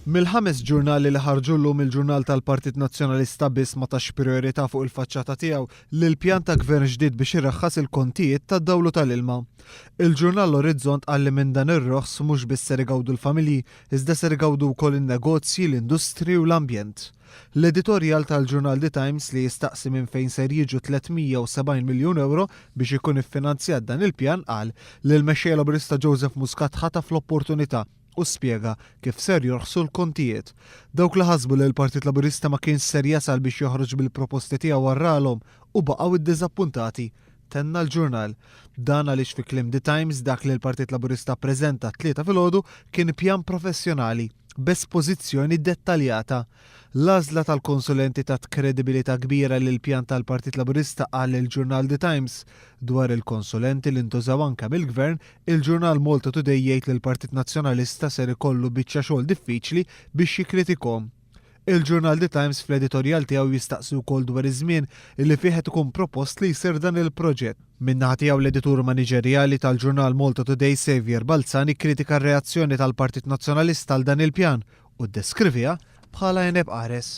Mill-5 ġurnali li ħarġu llum il-ġurnal tal-Partit Nazzjonalista biss ma tax priorità fuq il-faċċata tiegħu lil pjan ta' gvern ġdid biex irraħħas il-kontijiet tad-dawlu tal-ilma. Il-ġurnal l-Orizzont qal li minn dan ir-roħs mhux biss ser igawdu l-familji, iżda ser igawdu wkoll in-negozji, l-industri u l-ambjent. L-editorjal tal-ġurnal The Times li jistaqsi minn fejn ser jiġu 370 miljun euro biex ikun iffinanzjat dan il-pjan qal li l-mexxej Laburista Joseph Muscat ħataf l-opportunità u spjega kif ser jorħsu l-kontijiet. Dawk li ħasbu li l-Partit Laburista ma kienx ser jasal biex joħroġ bil-proposti tiegħu warralhom u baqgħu iddiżappuntati. Tenna l-ġurnal. Dan għaliex fi kliem The Times dak li l-Partit Laburista ppreżenta tlieta filgħodu kien pjan professjonali b'espożizzjoni dettaljata. L-għażla tal-konsulenti ta' kredibilità kbira lil pjan tal-Partit Laburista qal il-ġurnal The Times. Dwar il-konsulenti li ntużaw anke mill-Gvern, il-ġurnal Malta Today jgħid li l-Partit Nazzjonalista ser ikollu biċċa xogħol diffiċli biex jikkritikhom. Il-ġurnal The Times fl-editorjal tiegħu jistaqsi wkoll dwar iż-żmien li fih qed ikun propost li jsir dan il-proġett. Min-naħa tiegħu l-editur maniġerjali tal-ġurnal Malta Today Xavier Balzani kritika r-reazzjoni tal-Partit Nazzjonalista għal dan il-pjan u ddeskriviha bħala għeneb qares.